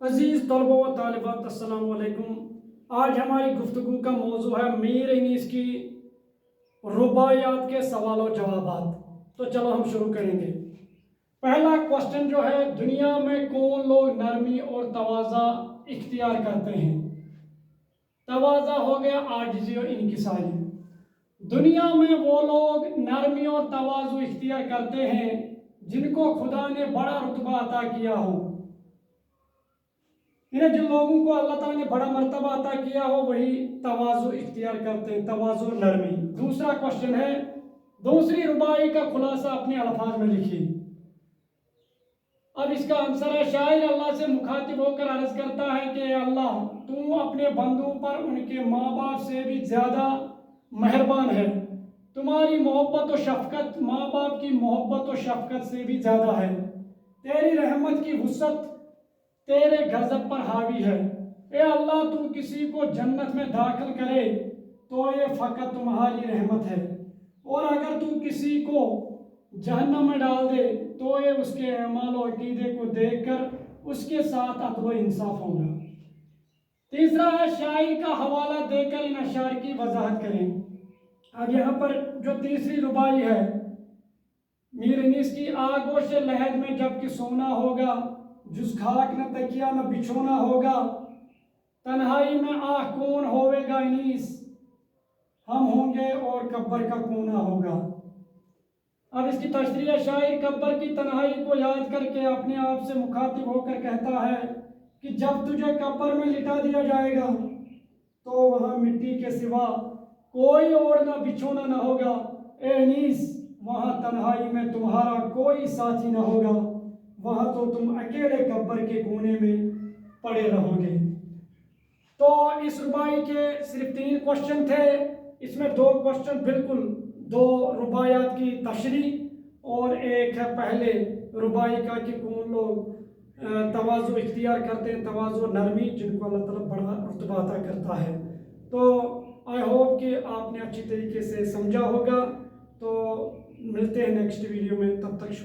عزیز طلبہ و طالبات السلام علیکم۔ آج ہماری گفتگو کا موضوع ہے میر انیس کی رباعیات کے سوال و جوابات۔ تو چلو ہم شروع کریں گے۔ پہلا کوشچن جو ہے، دنیا میں کون لوگ نرمی اور تواضع اختیار کرتے ہیں؟ تواضع ہو گیا عاجزی اور انکساری۔ دنیا میں وہ لوگ نرمی اور تواضع اختیار کرتے ہیں جن کو خدا نے بڑا رتبہ عطا کیا ہو، جن لوگوں کو اللہ تعالیٰ نے بڑا مرتبہ عطا کیا ہو وہی تواضع اختیار کرتے ہیں، تواضع نرمی۔ دوسرا کوشچن ہے، دوسری رباعی کا خلاصہ اپنے الفاظ میں لکھیے۔ اب اس کا آنسر ہے، شاعر اللہ سے مخاطب ہو کر عرض کرتا ہے کہ اے اللہ، تو اپنے بندوں پر ان کے ماں باپ سے بھی زیادہ مہربان ہے۔ تمہاری محبت و شفقت ماں باپ کی محبت و شفقت سے بھی زیادہ ہے۔ تیری رحمت کی وسعت تیرے غضب پر حاوی ہے۔ اے اللہ، تو کسی کو جنت میں داخل کرے تو یہ فقط تمہاری رحمت ہے، اور اگر تو کسی کو جہنم میں ڈال دے تو یہ اس کے اعمال و عقیدے کو دیکھ کر اس کے ساتھ عدل و انصاف ہوگا۔ تیسرا ہے، شاعر کا حوالہ دے کر ان اشعار کی وضاحت کریں۔ اب یہاں پر جو تیسری رباعی ہے، میر انیس کی آغوش لحد میں جب کہ سونا ہوگا، جس خاک نہ تکیہ نہ بچھونا ہوگا، تنہائی میں آہ کون ہوئے گا انیس، ہم ہوں گے اور قبر کا کونا ہوگا۔ اب اس کی تشریح ہے، شاعر قبر کی تنہائی کو یاد کر کے اپنے آپ سے مخاطب ہو کر کہتا ہے کہ جب تجھے قبر میں لٹا دیا جائے گا تو وہاں مٹی کے سوا کوئی اور نہ بچھونا نہ ہوگا۔ اے انیس، وہاں تنہائی میں تمہارا کوئی ساتھی نہ ہوگا، وہاں تو تم اکیلے قبر کے کونے میں پڑے رہو گے۔ تو اس رباعی کے صرف 3 کوشچن تھے، اس میں 2 کوشچن بالکل 2 رباعیات کی تشریح اور ایک ہے پہلے رباعی کا کہ کون لوگ تواضع اختیار کرتے ہیں، تواضع نرمی، جن کو اللہ تعالیٰ بڑا رتبہ عطا کرتا ہے۔ تو آئی ہوپ کہ آپ نے اچھی طریقے سے سمجھا ہوگا۔ تو ملتے ہیں نیکسٹ ویڈیو میں، تب تک شکریہ۔